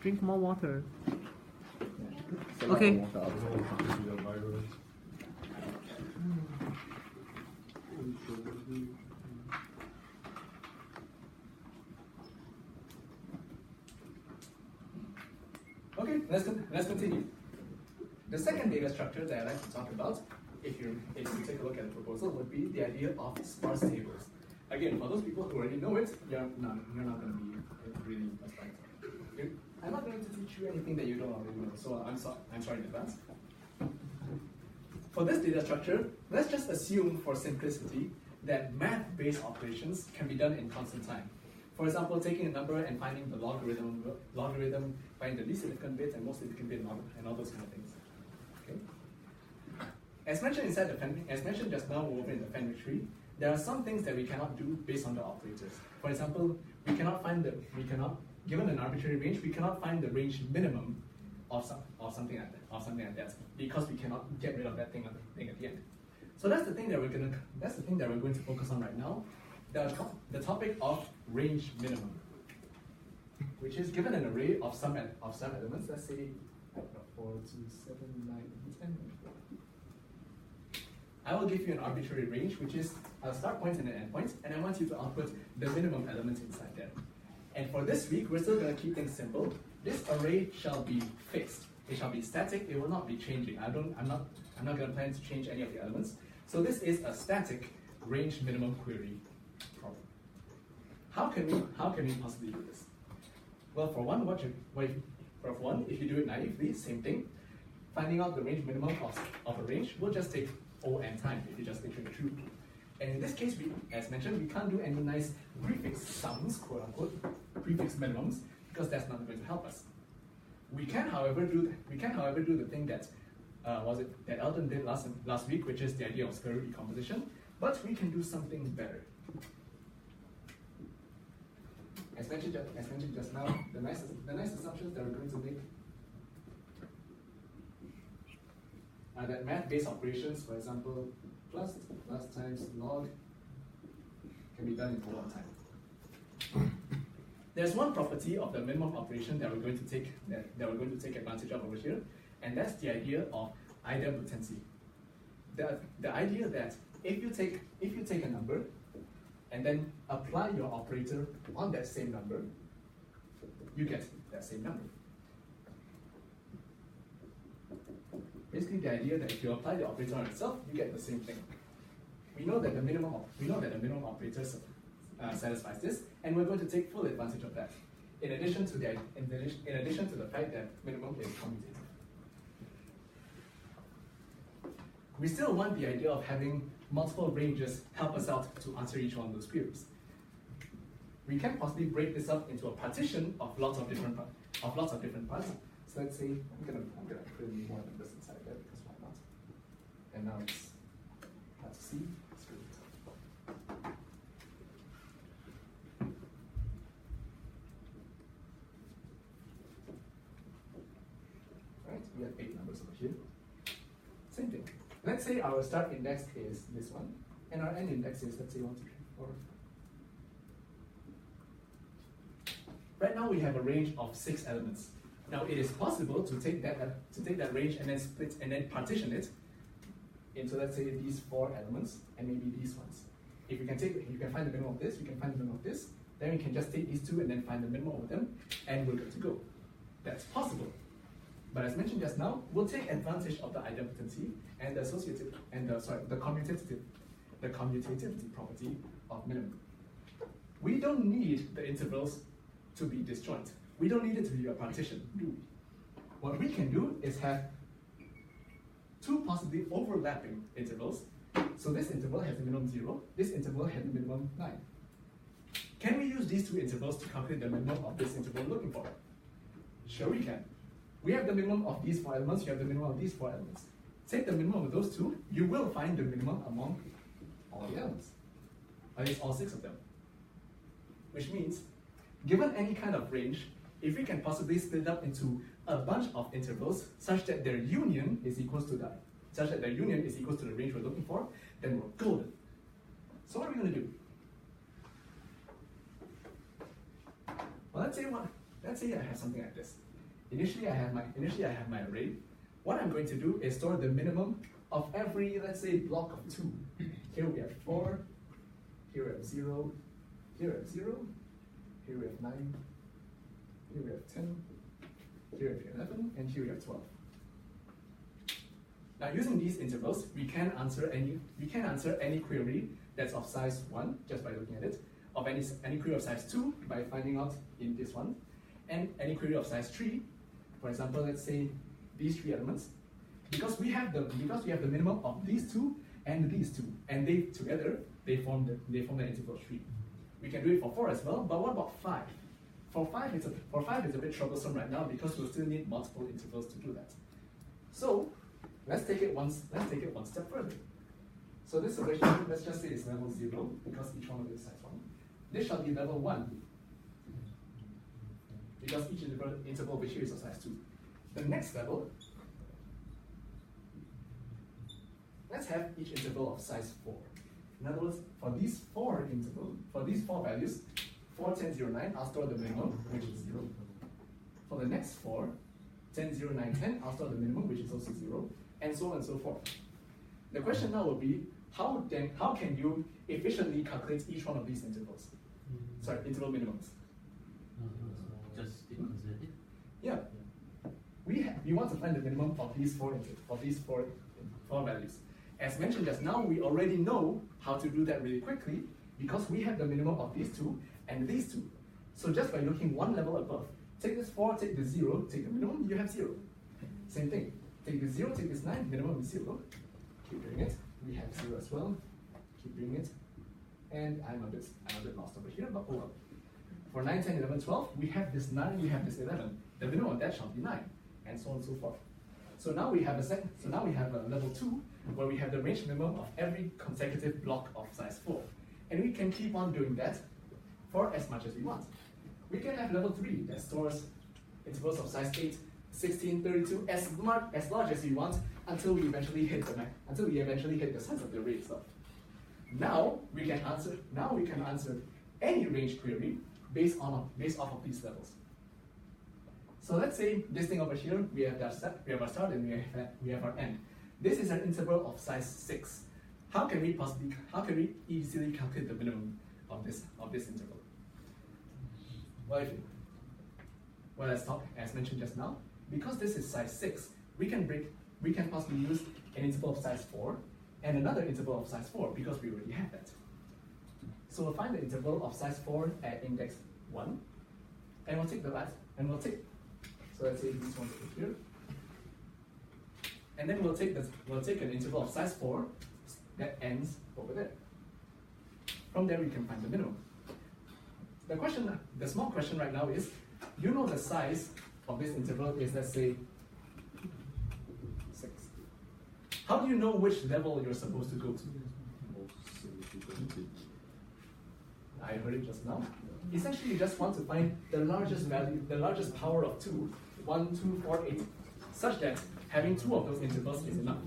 Drink more water. Okay. Okay, let's continue. The second data structure that I'd like to talk about, if you take a look at the proposal, would be the idea of sparse tables. Again, for those people who already know it, you're not going to be really aspiring to it. I'm not going to teach you anything that you don't already know, so I'm sorry in advance. For this data structure, let's just assume for simplicity that math-based operations can be done in constant time. For example, taking a number and finding the logarithm, finding the least significant bit and most significant bit, and all those kind of things. Okay. As mentioned just now over in the Fenwick tree, there are some things that we cannot do based on the operators. For example, given an arbitrary range, we cannot find the range minimum of something like that, because we cannot get rid of that thing at the end. So that's the thing that we're going to focus on right now. The topic of range minimum, which is given an array of some elements. Let's say 4, 2, 7, 9, 10. I will give you an arbitrary range, which is a start point and an end point, and I want you to output the minimum element inside there. And for this week, we're still going to keep things simple. This array shall be fixed. It shall be static. It will not be changing. I'm not going to plan to change any of the elements. So this is a static range minimum query problem. How can we possibly do this? Well, for one, if you do it naively, same thing. Finding out the range minimum of a range will just take O(n) time if you just iterate through. And in this case, as mentioned, we can't do any nice prefix sums, quote unquote, prefix minimums, because that's not going to help us. We can, however, do the thing that that Elton did last week, which is the idea of square root decomposition. But we can do something better. As mentioned just now, the nice assumptions that we're going to make are that math-based operations, for example, plus times log, can be done in full time. There's one property of the minimum operation that we're going to take advantage of over here, and that's the idea of idempotency. The idea that if you take a number and then apply your operator on that same number, you get that same number. Basically, the idea that if you apply the operator on itself, you get the same thing. We know that the minimum operator satisfies this, and we're going to take full advantage of that. In addition to the fact that minimum is commutative. We still want the idea of having multiple ranges help us out to answer each one of those queries. We can possibly break this up into a partition of lots of different parts. So let's say I'm gonna put in more than this inside there because why not? And now it's hard to see. Right, we have 8 numbers over here. Same thing. Let's say our start index is this one, and our end index is, let's say, 1, 2, 3, 4. Right now we have a range of 6 elements. Now it is possible to take that range and then partition it into, let's say, these 4 elements and maybe these ones. If you can find the minimum of this, you can find the minimum of this, then we can just take these 2 and then find the minimum of them, and we're good to go. That's possible. But as mentioned just now, we'll take advantage of the idempotency and the the commutativity property of minimum. We don't need the intervals to be disjoint. We don't need it to be a partition, do we? What we can do is have 2 possibly overlapping intervals. So this interval has a minimum 0, this interval has a minimum 9. Can we use these 2 intervals to calculate the minimum of this interval we're looking for? Sure we can. We have the minimum of these 4 elements, you have the minimum of these 4 elements. Take the minimum of those 2, you will find the minimum among all the elements. At least all 6 of them. Which means, given any kind of range, if we can possibly split it up into a bunch of intervals such that their union is equal to the range we're looking for, then we're golden. So what are we going to do? Well, let's say I have something like this. initially I have my array. What I'm going to do is store the minimum of every, let's say, block of 2. Here we have 4, here we have 0, here we have 0, here we have 9, here we have 10, here we have 11, and here we have 12. Now, using these intervals, we can answer any query that's of size 1 just by looking at it, of any query of size 2 by finding out in this one, and any query of size 3. For example, let's say these 3 elements, because we have the minimum of these 2 and these 2, and they together form the interval 3. We can do it for 4 as well, but what about 5? For 5 it's a bit troublesome right now because we'll still need multiple intervals to do that. So let's take it one step further. So this relation, let's just say it's level 0 because each one of it is size 1. This shall be level 1 because each interval over here is of size 2. The next level, let's have each interval of size 4. In other words, for these 4 values, 4, 10, 0, 9, I'll store the minimum, which is 0. For the next 4, 10, 0, 9, 10, I'll store the minimum, which is also 0, and so on and so forth. The question now will be, how can you efficiently calculate each one of these intervals? Sorry, interval minimums. Just consider it. Yeah. We want to find the minimum of these four values. As mentioned just now, we already know how to do that really quickly because we have the minimum of these 2 and these 2. So just by looking one level above, take this 4, take the 0, take the minimum, you have 0. Same thing. Take this 0, take this 9, minimum is 0. Keep doing it. We have 0 as well. Keep doing it. And I'm a bit lost over here, but oh well. For 9, 10, 11, 12, we have this 9, we have this 11. The minimum of that shall be 9, and so on and so forth. So now we have a level 2 where we have the range minimum of every consecutive block of size 4. And we can keep on doing that for as much as we want. We can have level 3 that stores intervals of size 8, 16, 32, as large as we want until we eventually hit the size of the array itself. Now we can answer any range query based off of these levels. So let's say this thing over here, we have our start and we have our end. This is an interval of size 6. How can we easily calculate the minimum of this interval? Well, let's talk as mentioned just now. Because this is size 6, we can possibly use an interval of size 4 and another interval of size 4 because we already have that. So we'll find the interval of size 4 at index 1, and we'll take so let's say this one over here, and then we'll take an interval of size 4 that ends over there. From there we can find the minimum. The small question right now is, you know the size of this interval is, let's say, 6. How do you know which level you're supposed to go to? I heard it just now. Essentially, you just want to find the largest value, the largest power of 2, 1, 2, 4, 8, such that having 2 of those intervals is enough.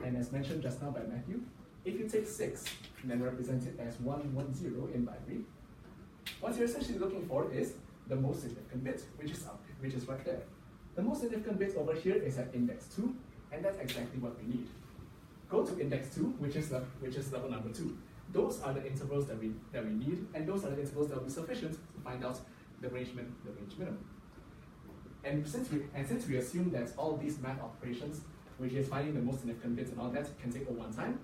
And as mentioned just now by Matthew, if you take 6 and then represent it as 1, 1, 0 in binary, what you're essentially looking for is the most significant bit, which is right there. The most significant bit over here is at index 2, and that's exactly what we need. Go to index 2, which is level number 2. Those are the intervals that we need, and those are the intervals that will be sufficient to find out the range minimum. And since we assume that all these math operations, which is finding the most significant bits and all that, can take O1 time,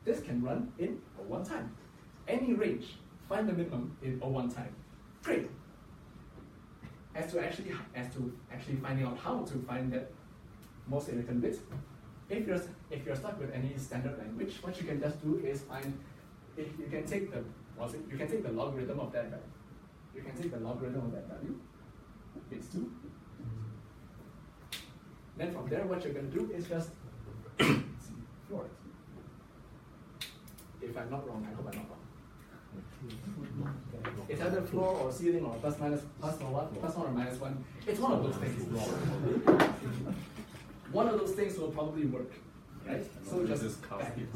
this can run in O1 time. Any range, find the minimum in O1 time. Great. As to actually finding out how to find that most significant bit, if you're stuck with any standard language, what you can just do is you can take the logarithm of that value. You can take the logarithm of that value. It's 2. Then from there, what you're going to do is just floor it. If I'm not wrong, I hope I'm not wrong. It's either floor or ceiling or plus or what, plus 1 or minus 1. It's one of those things. One of those things will probably work, right? So just catch it.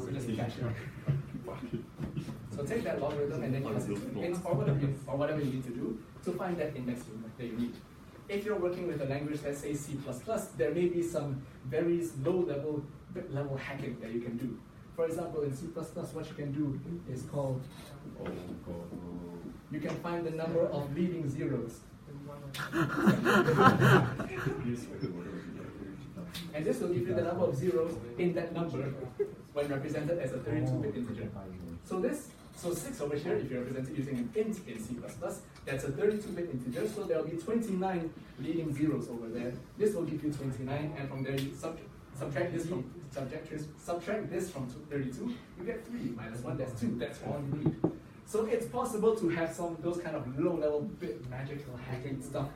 So So take that logarithm and then use it to int or whatever you need to do to find that index that you need. If you're working with a language, let's say C++, there may be some very low level hacking that you can do. For example, in C++, what you can do is called, you can find the number of leading zeros. And this will give you the number of zeros in that number when represented as a 32-bit integer. So 6 over here, if you represent it using an int in C++, that's a 32-bit integer, so there will be 29 leading zeros over there. This will give you 29, and from there you subtract this from 32, you get 3 minus 1, that's 2, that's all you need. So it's possible to have those kind of low-level bit magical hacking stuff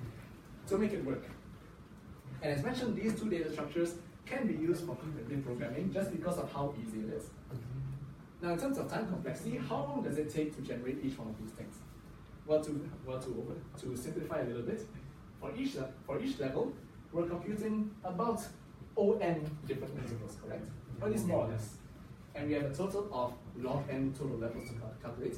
to make it work. And as mentioned, these two data structures can be used for cognitive programming just because of how easy it is. Now, in terms of time complexity, how long does it take to generate each one of these things? Well, to simplify a little bit, for each level, we're computing about O(n) different intervals, correct? Or at least more or less. And we have a total of log n total levels to calculate.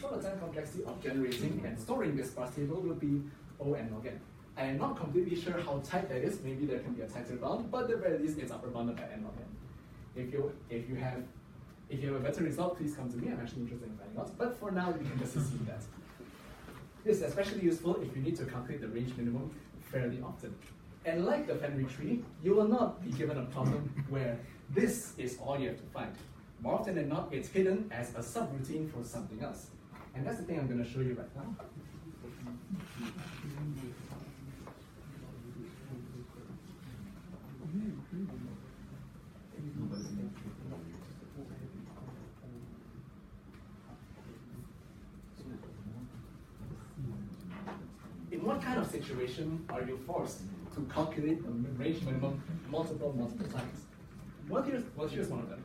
So the time complexity of generating and storing this sparse table will be O(n) log n. I am not completely sure how tight that is. Maybe there can be a tighter bound, but at the very least, it's upper bounded by n log n. If you have a better result, please come to me. I'm actually interested in finding out. But for now, we can just assume that. This is especially useful if you need to calculate the range minimum fairly often. And like the Fenwick tree, you will not be given a problem where this is all you have to find. More often than not, it's hidden as a subroutine for something else. And that's the thing I'm going to show you right now. In what kind of situation are you forced to calculate the range minimum multiple times? Well, here's one of them.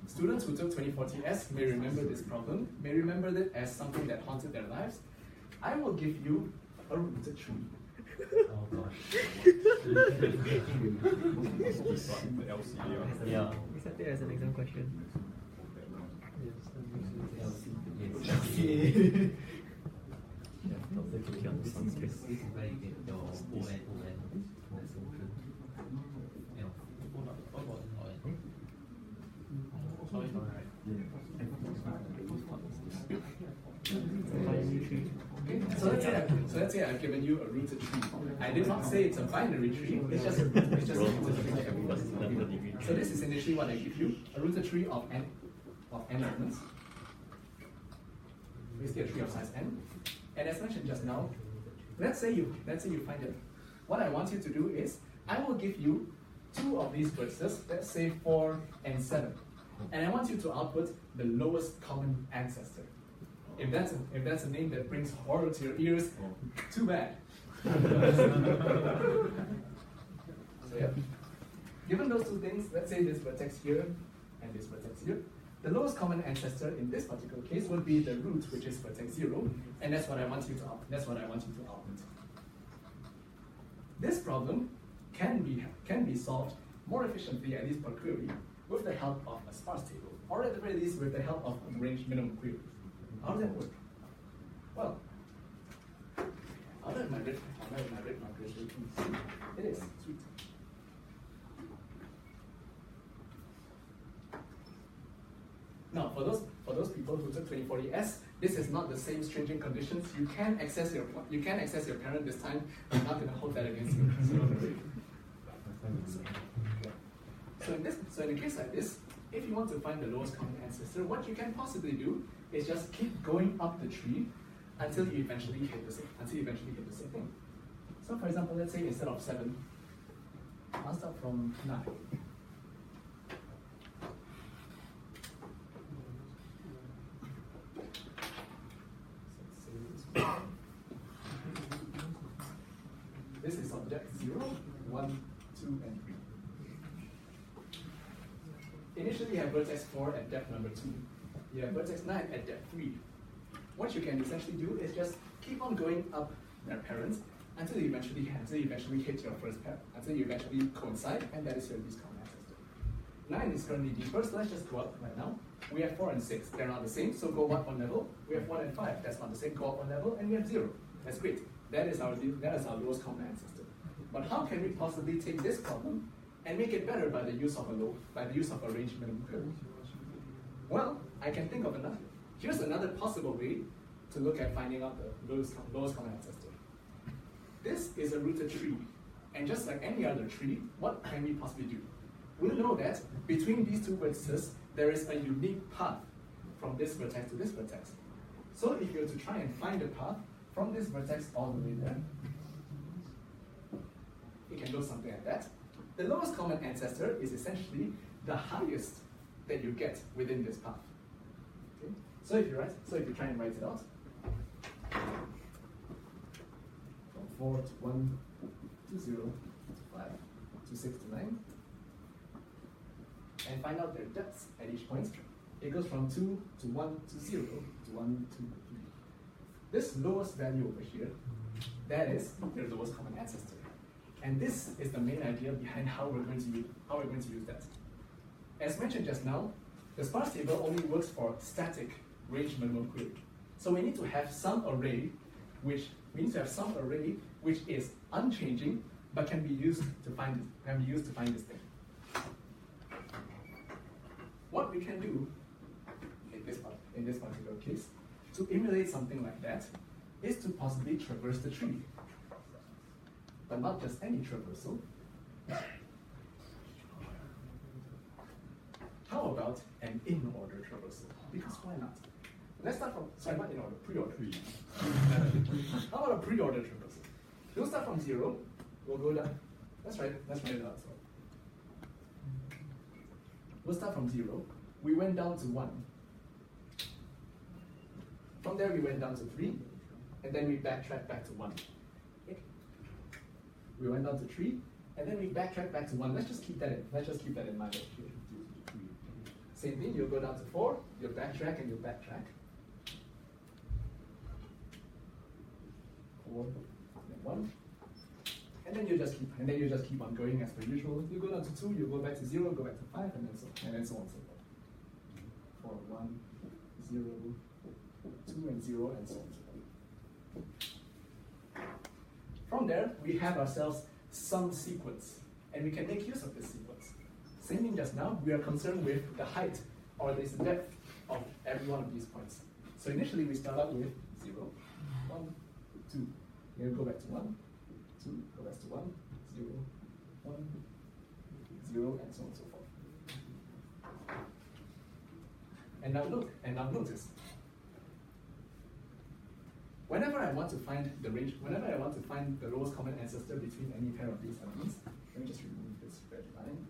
Students who took 2040S may remember this problem, may remember it as something that haunted their lives. I will give you a rooted tree. Oh gosh. Yeah. Is that there as an exam question? This is where you get your O(n) solution. What about O(n)? Sorry, right? Okay, so let's say I've given you a rooted tree. I did not say it's a binary tree, it's just a rooted tree. So this is initially what I give you, a rooted tree of n elements. Basically a tree of size n. And as mentioned just now, let's say you find it. What I want you to do is, I will give you 2 of these verses, let's say 4 and 7. And I want you to output the lowest common ancestor. If that's a name that brings horror to your ears, too bad. So yeah, given those 2 things, let's say this vertex here and this vertex here, the lowest common ancestor in this particular case would be the root, which is vertex 0, and that's what I want you to output. This problem can be solved more efficiently, at least per query, with the help of a sparse table, or at the very least with the help of a range minimum query. How does that work? Well, I'll let my red markers show you. It is sweet. Now, for those people who took 2040S, this is not the same stringent conditions. You can access your parent this time. I'm not going to hold that against you. So in a case like this, if you want to find the lowest common ancestor, what you can possibly do is just keep going up the tree until you eventually hit the same thing. So for example, let's say instead of 7, I'll start from 9. This is object 0, 1, 2, and 3. Initially, you have vertex 4 at depth number 2. You have vertex 9 at depth 3. What you can essentially do is just keep on going up their parents until you eventually hit your first parent, until you eventually coincide, and that is your least common ancestor. 9 is currently deeper, so let's just go up right now. We have 4 and 6. They're not the same, so go up one level. We have 1 and 5. That's not the same. Go up one level, and we have 0. That's great. That is our lowest common ancestor. But how can we possibly take this problem and make it better by the use of a range minimum query? Well, I can think of another. Here's another possible way to look at finding out the lowest common ancestor. This is a rooted tree, and just like any other tree, what can we possibly do? We'll know that between these two vertices, there is a unique path from this vertex to this vertex. So if you were to try and find a path from this vertex all the way there, it can go something like that. The lowest common ancestor is essentially the highest that you get within this path. Okay? So if you try and write it out, from 4 to 1 to 0 to 5 to 6 to 9, and find out their depths at each point. It goes from 2 to 1 to 0 to 1 to 3. This lowest value over here, that is your lowest common ancestor. And this is the main idea behind how we're going to use that. As mentioned just now, the sparse table only works for static range minimum query. So we need to have some array which is unchanging but can be used to find this thing. What we can do in this particular case to emulate something like that is to possibly traverse the tree. But not just any traversal. How about an in-order traversal? Because why not? Let's start from, sorry, not in-order, pre-order. How about a pre-order traversal? We'll start from 0, we'll go down. Let's write it out. We'll start from 0. We went down to 1. From there, we went down to 3, and then we backtracked back to 1. Okay. We went down to 3, and then we backtracked back to 1. Let's just keep that in mind. Same thing. You'll go down to 4. You'll backtrack and you'll backtrack. 4, and 1. And then you just keep on going as per usual. You go down to 2, you go back to 0, go back to 5, and then so on and so forth. 4, 1, 0, 2, and 0, and so on and so forth. From there, we have ourselves some sequence, and we can make use of this sequence. Same thing just now, we are concerned with the height or the depth of every one of these points. So initially, we start out with 0, 1, 2. Then we go back to 1. 2, go back to 1, 0, 1, 0, and so on and so forth. And now look, notice. Whenever I want to find the range, whenever I want to find the lowest common ancestor between any pair of these elements, let me just remove this red line.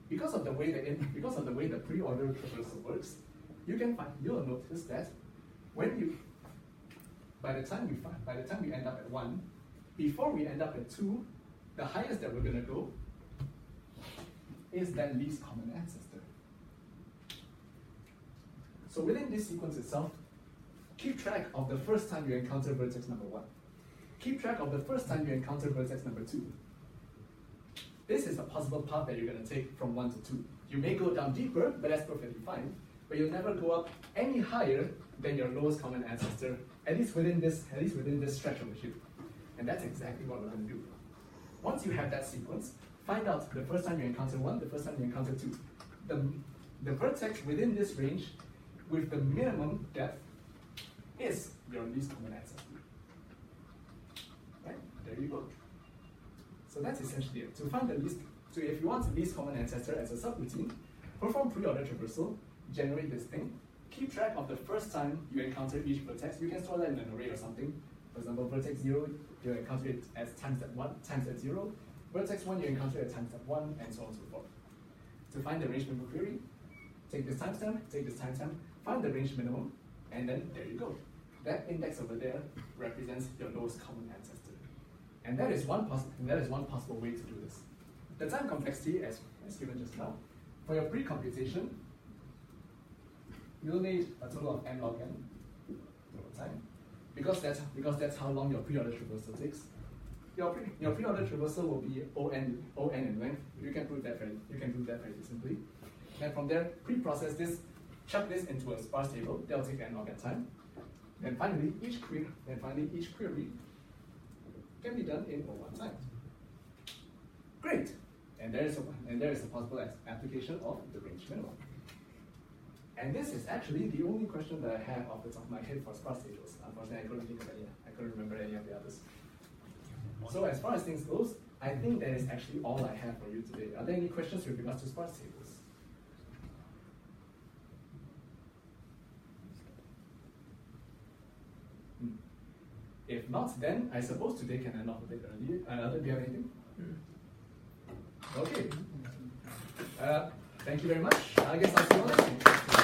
Because of the way the pre-order traversal works, you'll notice that by the time we end up at 1, before we end up at 2, the highest that we're going to go is that least common ancestor. So within this sequence itself, keep track of the first time you encounter vertex number 1. Keep track of the first time you encounter vertex number 2. This is a possible path that you're going to take from 1 to 2. You may go down deeper, but that's perfectly fine. But you'll never go up any higher than your lowest common ancestor, at least within this stretch over here. And that's exactly what we're going to do. Once you have that sequence, find out the first time you encounter 1, the first time you encounter 2. The vertex within this range with the minimum depth is your least common ancestor. Right? There you go. So that's essentially it. So if you want the least common ancestor as a subroutine, perform pre-order traversal, generate this thing, keep track of the first time you encounter each vertex. You can store that in an array or something. For example, vertex 0, you encounter it as times at 1, times at 0. Vertex 1, you encounter it times at 1, and so on and so forth. To find the range minimum query, take this timestamp, find the range minimum, and then there you go. That index over there represents your lowest common ancestor. And that is one possible way to do this. The time complexity, as given just now, for your pre-computation, you'll need a total of n log n total time. because that's how long your pre-order traversal takes. Your pre-order traversal will be O n in length. You can do that very simply. And from there, pre-process this, chuck this into a sparse table. That will take an log time. Then finally, each query can be done in O1 time. Great. And there is a possible application of the range minimum. And this is actually the only question that I have off the top of my head for sparse tables. Unfortunately, I couldn't think of any. I couldn't remember any of the others. So as far as things goes, I think that is actually all I have for you today. Are there any questions with regards to sparse tables? If not, then I suppose today can end off a bit early. Do you have anything? Okay. Thank you very much. I guess I'll see you all next week.